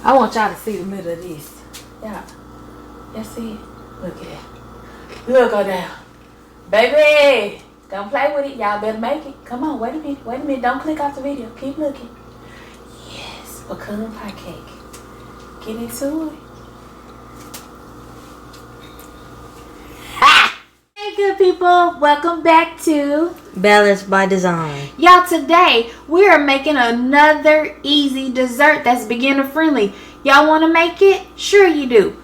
I want y'all to see the middle of this. Yeah. Y'all see it? Look at that. Look go down. Baby, don't play with it. Y'all better make it. Come on, wait a minute. Wait a minute. Don't click off the video. Keep looking. Yes, pecan pie cake. Get into it. Ha! Hey, good people. Welcome back to Ballards by Design. Y'all, today we are making another easy dessert that's beginner friendly. Y'all want to make it? Sure you do.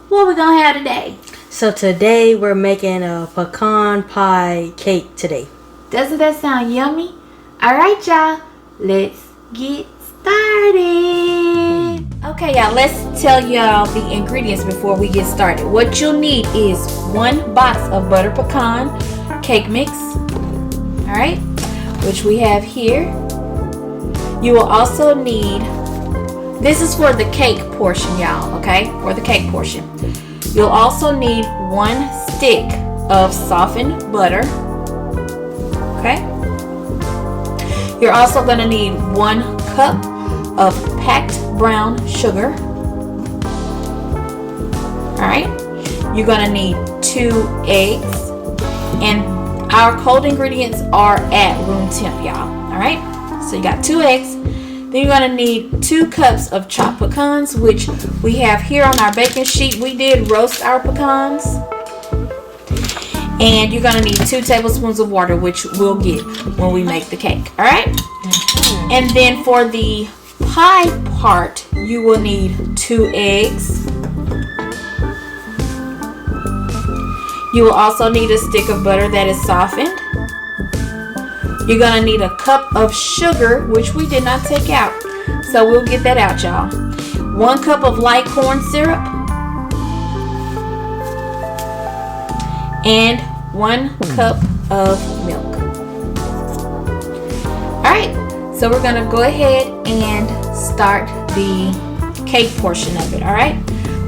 What we gonna have today? So today we're making a pecan pie cake today. Doesn't that sound yummy? Alright y'all, let's get started. Okay y'all, let's tell y'all the ingredients before we get started. What you'll need is 1 box of butter pecan cake mix. Alright, which we have here. You will also need, this is for the cake portion y'all, okay? For the cake portion. You'll also need 1 stick of softened butter. Okay? You're also going to need 1 cup of packed brown sugar. Alright? You're going to need 2 eggs. And our cold ingredients are at room temp, y'all. Alright? So you got 2 eggs. Then you're going to need 2 cups of chopped pecans, which we have here on our baking sheet. We did roast our pecans. And you're going to need 2 tablespoons of water, which we'll get when we make the cake. Alright? And then for the pie part, you will need 2 eggs. You will also need a stick of butter that is softened. You're going to need a cup of sugar, which we did not take out. So we'll get that out, y'all. 1 cup of light corn syrup. And 1 cup of milk. Alright, so we're going to go ahead and start the cake portion of it, alright?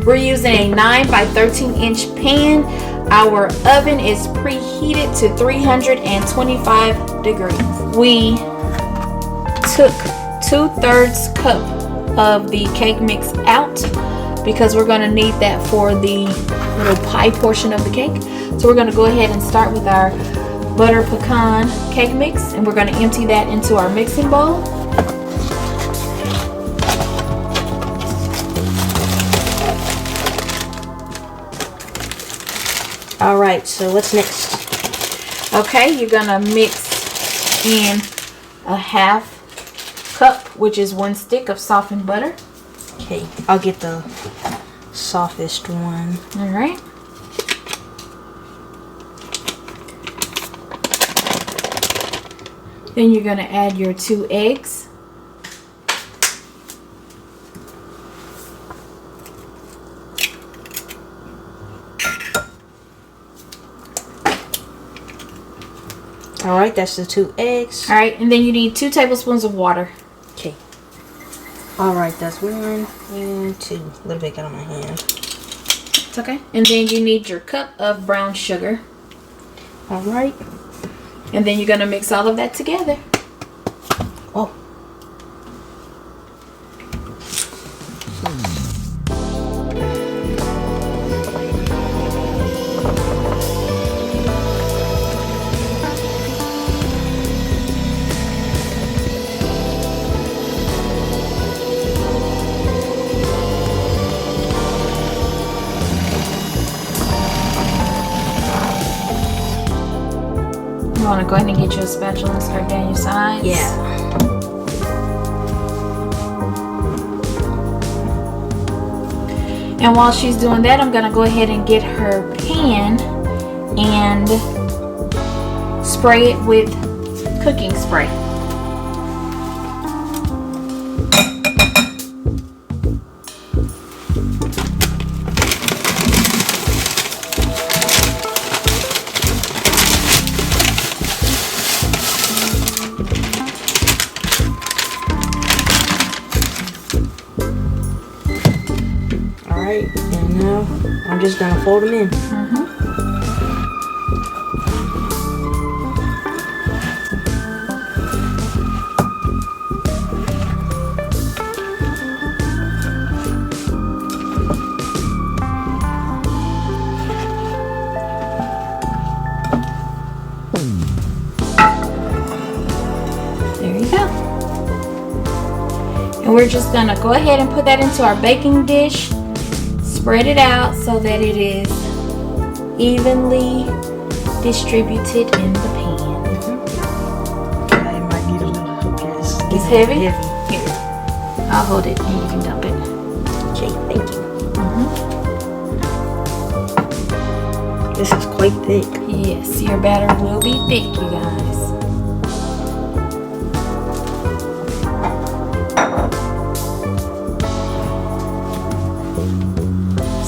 We're using a 9 by 13 inch pan. Our oven is preheated to 325 degrees. We took 2/3 cup of the cake mix out because we're going to need that for the little pie portion of the cake. So we're going to go ahead and start with our butter pecan cake mix, and we're going to empty that into our mixing bowl. Alright, so what's next? Okay, you're gonna mix in a 1/2 cup, which is 1 stick of softened butter. Okay, I'll get the softest one. Alright. Then you're gonna add your 2 eggs. Alright, that's the 2 eggs. Alright, and then you need 2 tablespoons of water. Okay. Alright, that's 1 and 2. A little bit got on my hand. It's okay. And then you need your cup of brown sugar. Alright. And then you're gonna mix all of that together. Oh. You want to go ahead and get you a spatula and scrape down your sides? Yeah. And while she's doing that, I'm going to go ahead and get her pan and spray it with cooking spray. Alright, and now I'm just gonna fold them in. we're just gonna go ahead and put that into our baking dish. Spread it out so that it is evenly distributed in the pan. I might need a little help. It's heavy? Here, I'll hold it and you can dump it. Okay, thank you. This is quite thick. Yes, your batter will be thick, you guys.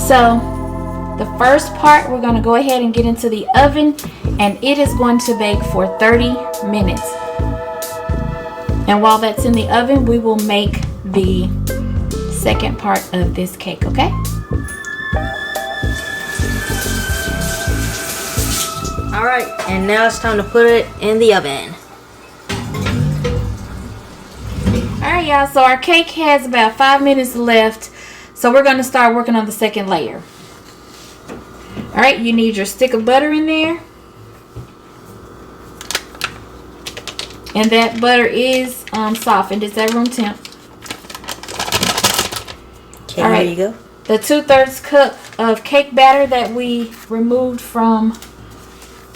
So the first part, we're going to go ahead and get into the oven, and it is going to bake for 30 minutes. And while that's in the oven, we will make the second part of this cake, okay? All right, and now it's time to put it in the oven. All right, y'all, so our cake has about 5 minutes left. So we're going to start working on the second layer. All right, you need your stick of butter in there. And that butter is softened. It's at room temp. Okay, all right, here you go. The 2/3 cup of cake batter that we removed from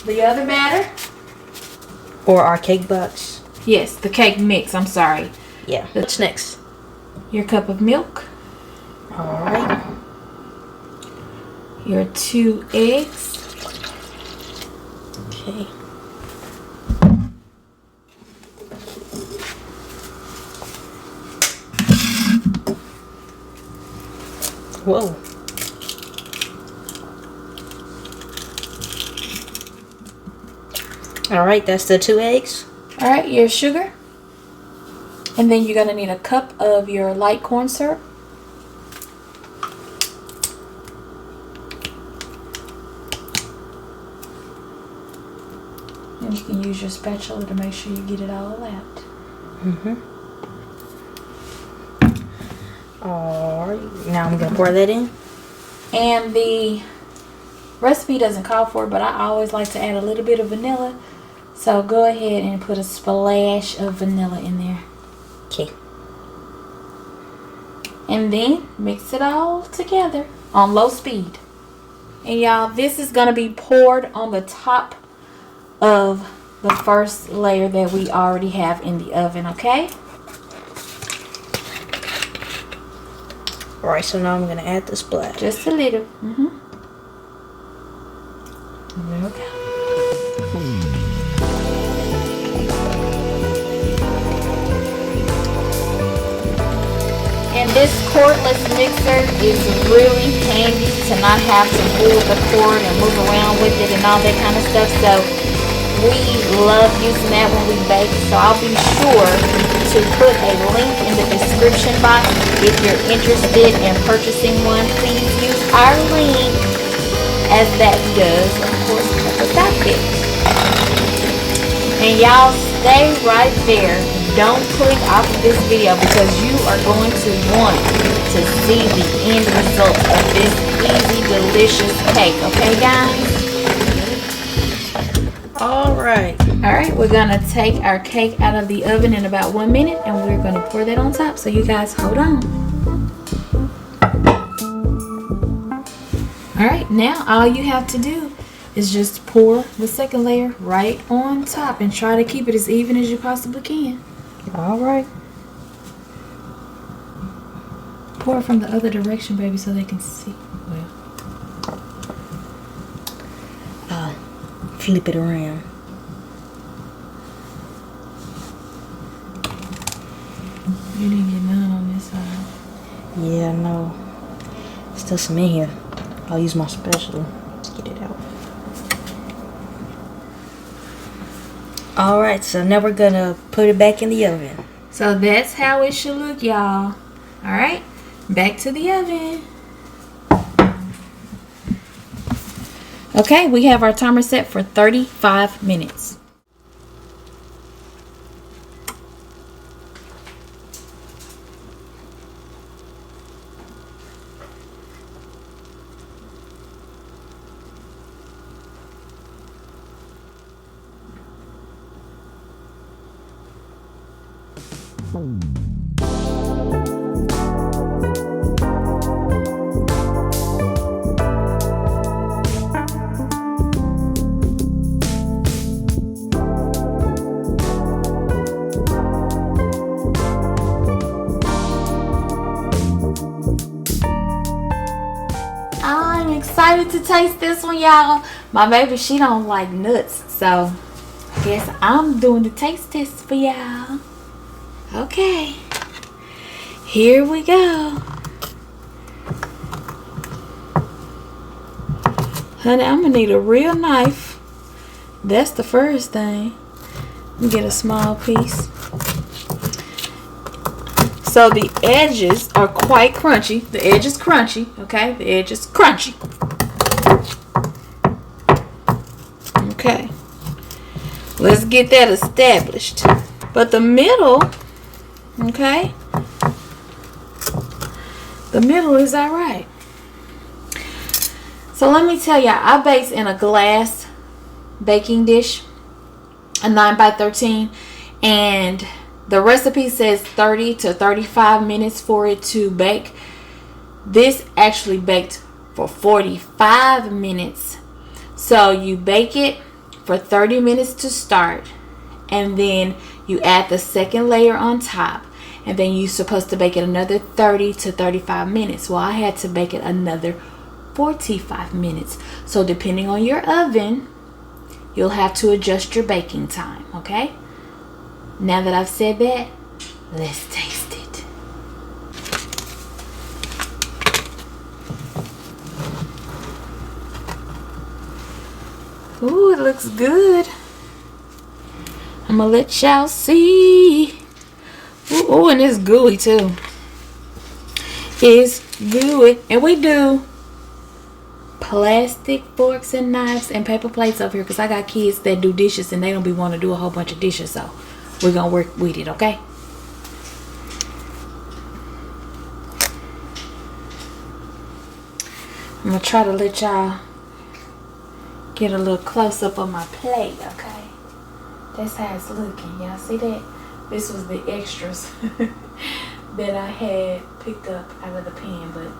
the other batter. Or our cake box. Yes, the cake mix, I'm sorry. Yeah, what's next? Your cup of milk. All right. Your 2 eggs. Okay. Whoa. All right, that's the 2 eggs. All right, your sugar. And then you're going to need a cup of your light corn syrup. And you can use your spatula to make sure you get it all out. All right, now I'm going to pour that in. And the recipe doesn't call for it, but I always like to add a little bit of vanilla. So go ahead and put a splash of vanilla in there. Okay. And then mix it all together on low speed. And y'all, this is going to be poured on the top of the first layer that we already have in the oven, okay? All right, so now I'm going to add the splash. Just a little. There we go. And this cordless mixer is really handy to not have to pull the cord and move around with it and all that kind of stuff. So we love using that when we bake. So I'll be sure to put a link in the description box. If you're interested in purchasing one, please use our link, as that does, of course, help us out there. And y'all stay right there. Don't click off of this video because you are going to want to see the end result of this easy, delicious cake. Okay, guys? All right. All right, we're going to take our cake out of the oven in about 1 minute and we're going to pour that on top. So you guys hold on. All right, now all you have to do is just pour the second layer right on top and try to keep it as even as you possibly can. All right. Pour it from the other direction, baby, so they can see. Well, flip it around. you didn't get none on this side. Yeah, I know. Still some in here. I'll use my spatula to get it out. All right, so now we're gonna put it back in the oven. So that's how it should look, y'all. All right, back to the oven. Okay, we have our timer set for 35 minutes. excited to taste this one, y'all. My baby, she don't like nuts, so I guess I'm doing the taste test for y'all. Okay, here we go. Honey, I'm gonna need a real knife. That's the first thing. Let me get a small piece. So the edges are quite crunchy. The edge is crunchy, okay? The edge is crunchy. Okay. Let's get that established. But the middle, okay? The middle is alright. So let me tell y'all, I baked in a glass baking dish, a 9x13, and the recipe says 30 to 35 minutes for it to bake. This actually baked for 45 minutes. So you bake it for 30 minutes to start, and then you add the second layer on top, and then you're supposed to bake it another 30 to 35 minutes. Well, I had to bake it another 45 minutes. So depending on your oven, you'll have to adjust your baking time, okay? Now that I've said that, let's taste it. Ooh, it looks good. I'm gonna let y'all see. Ooh, and it's gooey too. It's gooey. And we do plastic forks and knives and paper plates over here because I got kids that do dishes and they don't be wanting to do a whole bunch of dishes, so we're gonna work with it, okay? I'm gonna try to let y'all get a little close up on my plate, okay? That's how it's looking. Y'all see that? This was the extras that I had picked up out of the pan, but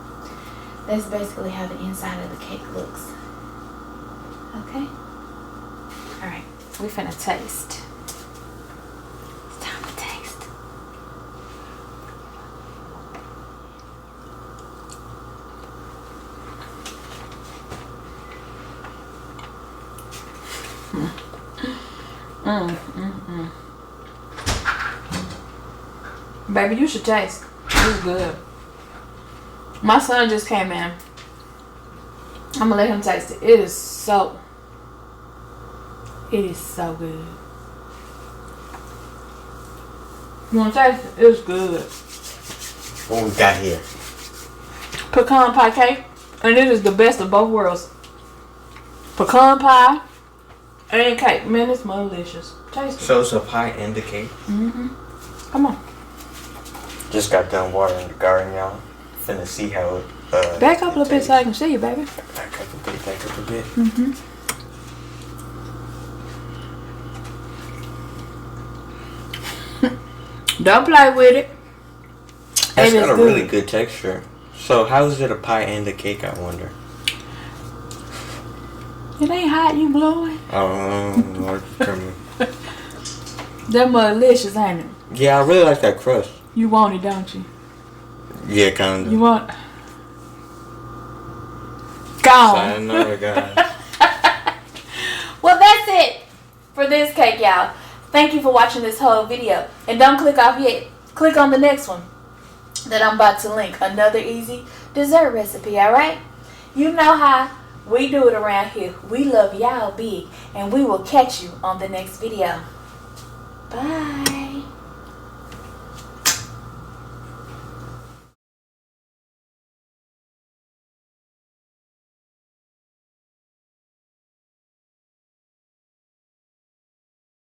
that's basically how the inside of the cake looks. Okay? Alright, we finna taste. It's time to taste. Baby, you should taste. It's good. My son just came in. I'm gonna let him taste it. It is so good. You wanna taste it? It's good. What we got here? Pecan pie cake, and it is the best of both worlds. Pecan pie and cake. Man, it's delicious. Taste it. So it's a pie and a cake? Come on. Just got done watering the garden, y'all. Finna see how it Back up a little bit so I can see you, baby. Back up a bit. Don't play with it. That's got a really good texture. So how is it a pie and a cake, I wonder? It ain't hot, you blowing. Oh, Lord, determine. That mud delicious, ain't it? Yeah, I really like that crust. You want it, don't you? Yeah, kinda. You want... Gone. Sayonara, guys. Well, that's it for this cake, y'all. Thank you for watching this whole video. And don't click off yet. Click on the next one that I'm about to link. Another easy dessert recipe, alright? You know how we do it around here. We love y'all big. And we will catch you on the next video. Bye.